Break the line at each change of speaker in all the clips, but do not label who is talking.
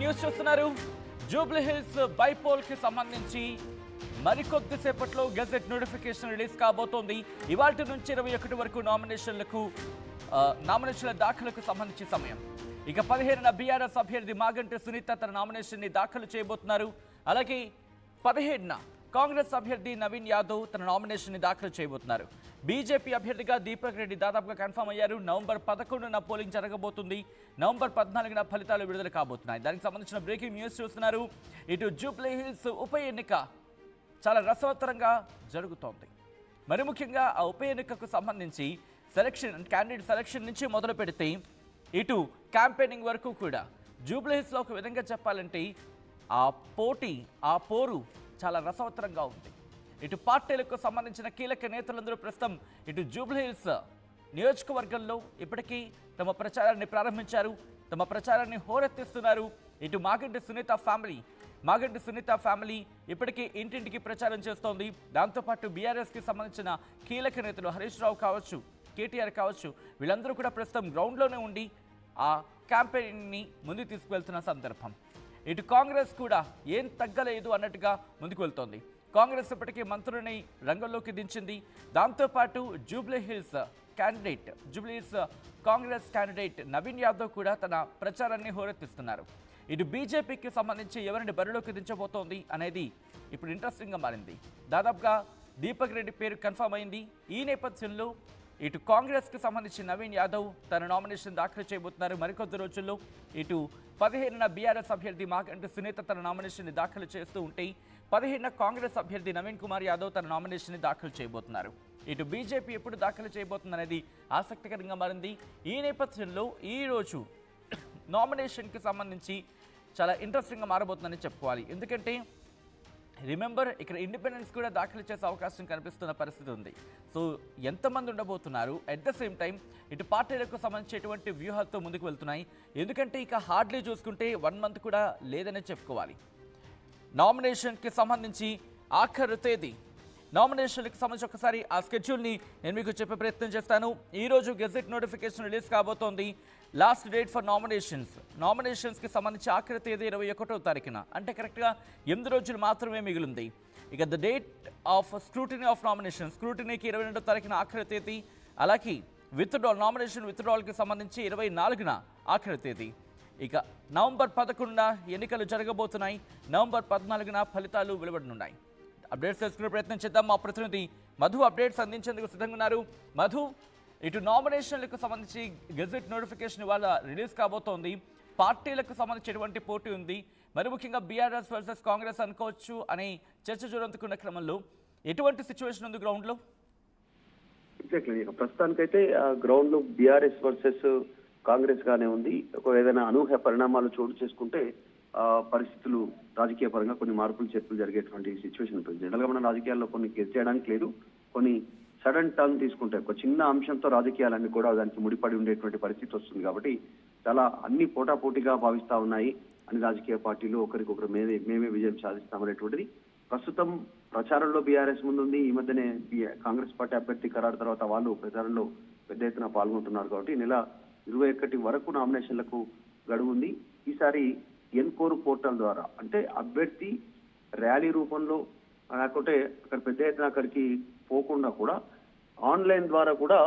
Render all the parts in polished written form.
Breaking news చూస్తున్నారు. Jubilee hills bypoll కి సంబంధించి మరికొద్ది సేపట్లో గెజెట్ నోటిఫికేషన్ రిలీజ్ కాబోతోంది. ఇవాల్టి నుంచి 21 వరకు నామినేషన్ల దాఖలకు సంబంధించి సమయం. ఇక 15న బీఆర్ఎస్ అభ్యర్థి మాగంటి సునీత తన నామినేషన్ ని దాఖలు చేయబోతున్నారు. అలాగే 17న కాంగ్రెస్ అభ్యర్థి నవీన్ యాదవ్ తన నామినేషన్ ని దాఖలు చేయబోతున్నారు. బీజేపీ అభ్యర్థిగా దీపక్ రెడ్డి దాదాపుగా కన్ఫర్మ్ అయ్యారు. నవంబర్ 11న పోలింగ్ జరగబోతుంది. నవంబర్ 14న ఫలితాలు విడుదల కాబోతున్నాయి. దానికి సంబంధించిన బ్రేకింగ్ న్యూస్ చూస్తున్నారు. ఇటు జూబ్లీ హిల్స్ ఉప ఎన్నిక చాలా రసవత్తరంగా జరుగుతోంది. మరి ముఖ్యంగా ఆ ఉప ఎన్నికకు సంబంధించి క్యాండిడేట్ సెలక్షన్ నుంచి మొదలు పెడితే ఇటు క్యాంపెయినింగ్ వరకు కూడా జూబ్లీ హిల్స్లో ఒక విధంగా చెప్పాలంటే ఆ పోరు చాలా రసవత్తరంగా ఉంది. ఇటు పార్టీలకు సంబంధించిన కీలక నేతలందరూ ప్రస్తుతం ఇటు జూబ్లీ హిల్స్ నియోజకవర్గంలో ఇప్పటికీ తమ ప్రచారాన్ని ప్రారంభించారు. తమ ప్రచారాన్ని హోరెత్తిస్తున్నారు. ఇటు మాగంటి సునీత ఫ్యామిలీ ఇప్పటికీ ఇంటింటికి ప్రచారం చేస్తోంది. దాంతోపాటు బీఆర్ఎస్కి సంబంధించిన కీలక నేతలు హరీష్ రావు కావచ్చు, కేటీఆర్ కావచ్చు, వీళ్ళందరూ కూడా ప్రస్తుతం గ్రౌండ్లోనే ఉండి ఆ క్యాంపెయిన్ని ముందుకు తీసుకువెళ్తున్న సందర్భం. ఇటు కాంగ్రెస్ కూడా ఏం తగ్గలేదు అన్నట్టుగా ముందుకు వెళ్తోంది. కాంగ్రెస్ ఇప్పటికీ మంత్రులని రంగంలోకి దించింది. దాంతోపాటు Jubilee hills Congress candidate Naveen Yadav కూడా తన ప్రచారాన్ని హోరెత్తిస్తున్నారు. ఇటు బీజేపీకి సంబంధించి ఎవరిని బరిలోకి దించబోతోంది అనేది ఇప్పుడు ఇంట్రెస్టింగ్గా మారింది. దాదాపుగా దీపక్ రెడ్డి పేరు కన్ఫర్మ్ అయింది. ఈ నేపథ్యంలో ఇటు కాంగ్రెస్కి సంబంధించి నవీన్ యాదవ్ తన నామినేషన్ దాఖలు చేయబోతున్నారు. మరికొద్ది రోజుల్లో ఇటు 15న బీఆర్ఎస్ అభ్యర్థి మాగంటి సునీత తన నామినేషన్ని దాఖలు చేస్తూ ఉంటే 15న కాంగ్రెస్ అభ్యర్థి నవీన్ కుమార్ యాదవ్ తన నామినేషన్ని దాఖలు చేయబోతున్నారు. ఇటు బీజేపీ ఎప్పుడు దాఖలు చేయబోతుంది అనేది ఆసక్తికరంగా మారింది. ఈ నేపథ్యంలో ఈరోజు నామినేషన్కి సంబంధించి చాలా ఇంట్రెస్టింగ్గా మారబోతుందని చెప్పుకోవాలి. ఎందుకంటే రిమెంబర్ ఇక్కడ ఇండిపెండెన్స్ కూడా దాఖలు చేసే అవకాశం కనిపిస్తున్న పరిస్థితి ఉంది. సో ఎంతమంది ఉండబోతున్నారు, అట్ ద సేమ్ టైం ఇటు పార్టీలకు సంబంధించి ఎటువంటి వ్యూహాలతో ముందుకు వెళ్తున్నాయి. ఎందుకంటే ఇక హార్డ్లీ చూసుకుంటే 1 మంత్ కూడా లేదనే చెప్పుకోవాలి. నామినేషన్కి సంబంధించి ఆఖరు తేదీ, నామినేషన్కి సంబంధించి ఒకసారి ఆ స్కెడ్యూల్ని నేను మీకు చెప్పే ప్రయత్నం చేస్తాను. ఈరోజు గెజెట్ నోటిఫికేషన్ రిలీజ్ కాబోతోంది. లాస్ట్ డేట్ ఫర్ నామినేషన్స్కి సంబంధించి ఆఖరి తేదీ 21వ తారీఖున, అంటే కరెక్ట్గా 8 రోజులు మాత్రమే మిగిలింది. ఇక the date of scrutiny of స్క్రూటినీకి 22వ తారీఖున ఆఖరి తేదీ. అలాగే నామినేషన్ విత్డ్రాల్కి సంబంధించి 24న ఆఖరి తేదీ. ఇక నవంబర్ 11న ఎన్నికలు జరగబోతున్నాయి. నవంబర్ 14న ఫలితాలు వెలువడనున్నాయి. అప్డేట్స్ తెలుసుకునే ప్రయత్నం చేద్దాం. మా ప్రతినిధి మధు అప్డేట్స్ అందించేందుకు సిద్ధంగా ఉన్నారు. మధు, ఇటు నామినేషన్లకు సంబంధించి గెజెట్ నోటిఫికేషన్ ఇవాళ రిలీజ్ కాబోతోంది. పార్టీలకు సంబంధించి ఎటువంటి పోటీ ఉంది, మరి ముఖ్యంగా బీఆర్ఎస్ వర్సెస్ కాంగ్రెస్ అనుకోవచ్చు అనే చర్చ జరుగుతున్న క్రమంలో ఎటువంటి సిచ్యువేషన్ ఉంది గ్రౌండ్లో?
ఎగ్జాక్ట్లీ, ప్రస్తుతానికైతే గ్రౌండ్ లో బీఆర్ఎస్ వర్సెస్ కాంగ్రెస్ గానే ఉంది. ఏదైనా అనూహ్య పరిణామాలు చోటు చేసుకుంటే పరిస్థితులు రాజకీయ పరంగా కొన్ని మార్పులు చేర్పులు జరిగేటువంటి సిచ్యువేషన్ ఉంటుంది. జనరల్ గా మన రాజకీయాల్లో కొన్ని గెస్ చేయడానికి లేదు, కొన్ని సడన్ టర్న్ తీసుకుంటే ఒక చిన్న అంశంతో రాజకీయాలన్నీ కూడా దానికి ముడిపడి ఉండేటువంటి పరిస్థితి వస్తుంది. కాబట్టి చాలా అన్ని పోటాపోటీగా భావిస్తా ఉన్నాయి అన్ని రాజకీయ పార్టీలు. ఒకరికొకరు మేమే విజయం సాధిస్తామనేటువంటిది ప్రస్తుతం ప్రచారంలో బీఆర్ఎస్ ముందుంది. ఈ మధ్యనే కాంగ్రెస్ పార్టీ అభ్యర్థి ఖరారు తర్వాత వాళ్ళు ప్రచారంలో పెద్ద ఎత్తున పాల్గొంటున్నారు. కాబట్టి నెల 21 వరకు నామినేషన్లకు గడువు ఉంది. ఈసారి ఎన్కోర్ పోర్టల్ ద్వారా, అంటే అభ్యర్థి ర్యాలీ రూపంలో లేకుంటే అక్కడ పెద్ద ఎత్తున అక్కడికి పోకుండా కూడా ఆన్లైన్ ద్వారా కూడా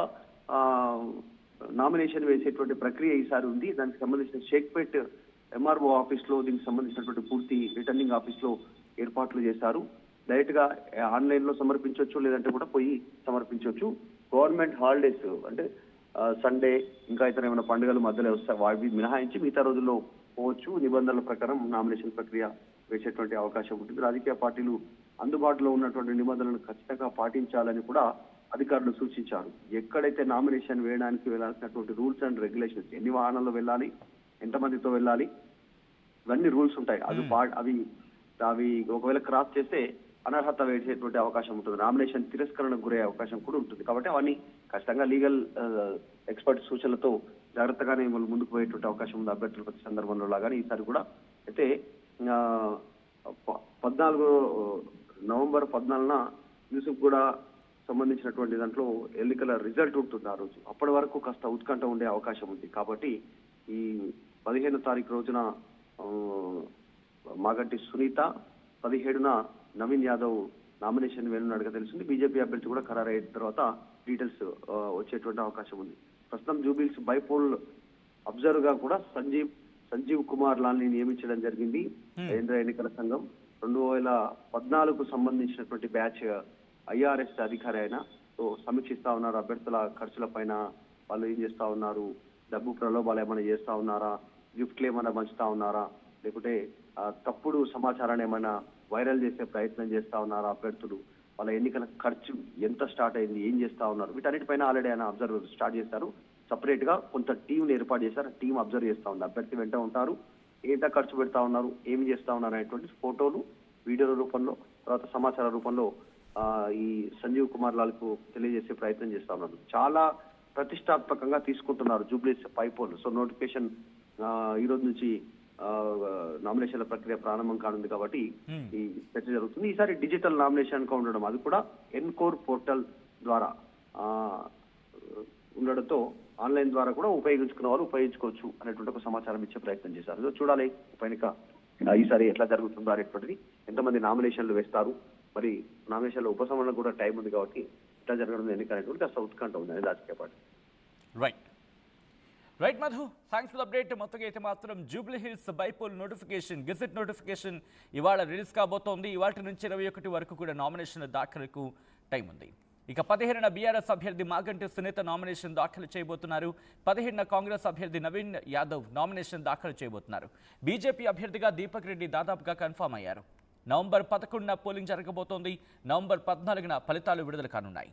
నామినేషన్ వేసేటువంటి ప్రక్రియ ఈసారి ఉంది. దానికి సంబంధించిన షేక్పేట్ ఎంఆర్ఓ ఆఫీస్ లో దీనికి సంబంధించినటువంటి పూర్తి రిటర్నింగ్ ఆఫీస్ లో ఏర్పాట్లు చేశారు. డైరెక్ట్ గా ఆన్లైన్ లో సమర్పించవచ్చు, లేదంటే కూడా పోయి సమర్పించవచ్చు. గవర్నమెంట్ హాలిడేస్ అంటే సండే ఇంకా ఇతర ఏమైనా పండుగలు మధ్యలో వస్తాయి, వాటి మినహాయించి మిగతా రోజుల్లో పోవచ్చు. నిబంధనల ప్రకారం నామినేషన్ ప్రక్రియ వేసేటువంటి అవకాశం ఉంటుంది. రాజకీయ పార్టీలు అందుబాటులో ఉన్నటువంటి నిబంధనలను ఖచ్చితంగా పాటించాలని కూడా అధికారులు సూచించారు. ఎక్కడైతే నామినేషన్ వేయడానికి వెళ్లాల్సినటువంటి రూల్స్ అండ్ రెగ్యులేషన్స్, ఎన్ని వాహనాల్లో వెళ్ళాలి, ఎంతమందితో వెళ్ళాలి, ఇవన్నీ రూల్స్ ఉంటాయి. అవి ఒకవేళ క్రాస్ చేస్తే అనర్హత వేసేటువంటి అవకాశం ఉంటుంది. నామినేషన్ తిరస్కరణకు గురయ్యే అవకాశం కూడా ఉంటుంది. కాబట్టి అవన్నీ ఖచ్చితంగా లీగల్ ఎక్స్పర్ట్ సూచనలతో జాగ్రత్తగానే ముందుకు పోయేటువంటి అవకాశం ఉంది అభ్యర్థుల ప్రతి సందర్భంలో లాగానే ఈసారి కూడా. అయితే నవంబర్ 14న యూసుఫ్ కూడా సంబంధించినటువంటి దాంట్లో ఎన్నికల రిజల్ట్ ఉంటుంది ఆ రోజు. అప్పటి వరకు కాస్త ఉత్కంఠ ఉండే అవకాశం ఉంది. కాబట్టి ఈ 15వ తారీఖు రోజున ఆ, మాగంటి సునీత, 17న నవీన్ యాదవ్ నామినేషన్ వేనున్నట్టుగా తెలిసింది. బీజేపీ అభ్యర్థి కూడా ఖరారు అయిన తర్వాత డీటెయిల్స్ వచ్చేటువంటి అవకాశం ఉంది. ప్రస్తుతం జూబిల్స్ బైపోల్ అబ్జర్వర్ గా కూడా సంజీవ్ కుమార్ లాల్ని నియమించడం జరిగింది కేంద్ర ఎన్నికల సంఘం. 2014కు సంబంధించినటువంటి బ్యాచ్ ఐఆర్ఎస్ అధికారి అయినా సో సమీక్షిస్తా ఉన్నారు. అభ్యర్థుల ఖర్చుల పైన వాళ్ళు ఏం చేస్తా ఉన్నారు, డబ్బు ప్రలోభాలు ఏమైనా చేస్తా ఉన్నారా, గిఫ్ట్లు ఏమైనా పంచుతా ఉన్నారా, లేకుంటే తప్పుడు సమాచారాన్ని ఏమైనా వైరల్ చేసే ప్రయత్నం చేస్తా ఉన్నారా అభ్యర్థులు, వాళ్ళ ఎన్నికల ఖర్చు ఎంత స్టార్ట్ అయింది, ఏం చేస్తా ఉన్నారు, వీటన్నిటిపైన ఆల్రెడీ ఆయన అబ్జర్వర్ స్టార్ట్ చేశారు. సపరేట్ గా కొంత టీం ఏర్పాటు చేశారు. టీం అబ్జర్వ్ చేస్తా ఉంది. అభ్యర్థి వెంట ఉంటారు, ఎంత ఖర్చు పెడతా ఉన్నారు, ఏమి చేస్తా ఉన్నారు అనేటువంటి ఫోటోలు, వీడియోల రూపంలో, తర్వాత సమాచార రూపంలో ఈ సంజీవ్ కుమార్ లాల్ కు తెలియజేసే ప్రయత్నం చేస్తా ఉన్నారు. చాలా ప్రతిష్టాత్మకంగా తీసుకుంటున్నారు జూబ్లీస్ పైపోల్. సో నోటిఫికేషన్ ఈ రోజు నుంచి నామినేషన్ల ప్రక్రియ ప్రారంభం కానుంది కాబట్టి ఈ చర్చ జరుగుతుంది. ఈసారి డిజిటల్ నామినేషన్ గా ఉండడం, అది కూడా ఎన్కోర్ పోర్టల్ ద్వారా ఉండడంతో ఆన్లైన్ ద్వారా కూడా ఉపయోగించుకున్న వారు ఉపయోగించుకోవచ్చు అనేటువంటి ఒక సమాచారం ఇచ్చే ప్రయత్నం చేశారు. సో చూడాలి ఉప ఎన్నిక ఈసారి ఎట్లా జరుగుతుందో అనేటువంటిది, ఎంతమంది నామినేషన్లు వేస్తారు, మరి నామినేషన్ల ఉపశమనం కూడా టైం ఉంది కాబట్టి ఎట్లా జరగడం ఎన్నిక అనేటువంటి కాస్త ఉత్కంఠ ఉంది అనేది రాజకీయ party.
Right Madhu, thanks for update. మొత్తంగా అయితే మాత్రం Jubilee hills bypoll notification, gazette notification ఇవాళ రిలీజ్ కాబోతోంది. ఇవాళ నుంచి 21 వరకు కూడా నామినేషన్ దాఖలకు టైం ఉంది. ఇక 15న బీఆర్ఎస్ అభ్యర్థి మాగంటి సునీత నామినేషన్ దాఖలు చేయబోతున్నారు. 15న కాంగ్రెస్ అభ్యర్థి నవీన్ యాదవ్ నామినేషన్ దాఖలు చేయబోతున్నారు. బీజేపీ అభ్యర్థిగా దీపక్ రెడ్డి దాదాపుగా కన్ఫామ్ అయ్యారు. నవంబర్ 11న పోలింగ్ జరగబోతోంది. నవంబర్ 14న ఫలితాలు విడుదల కానున్నాయి.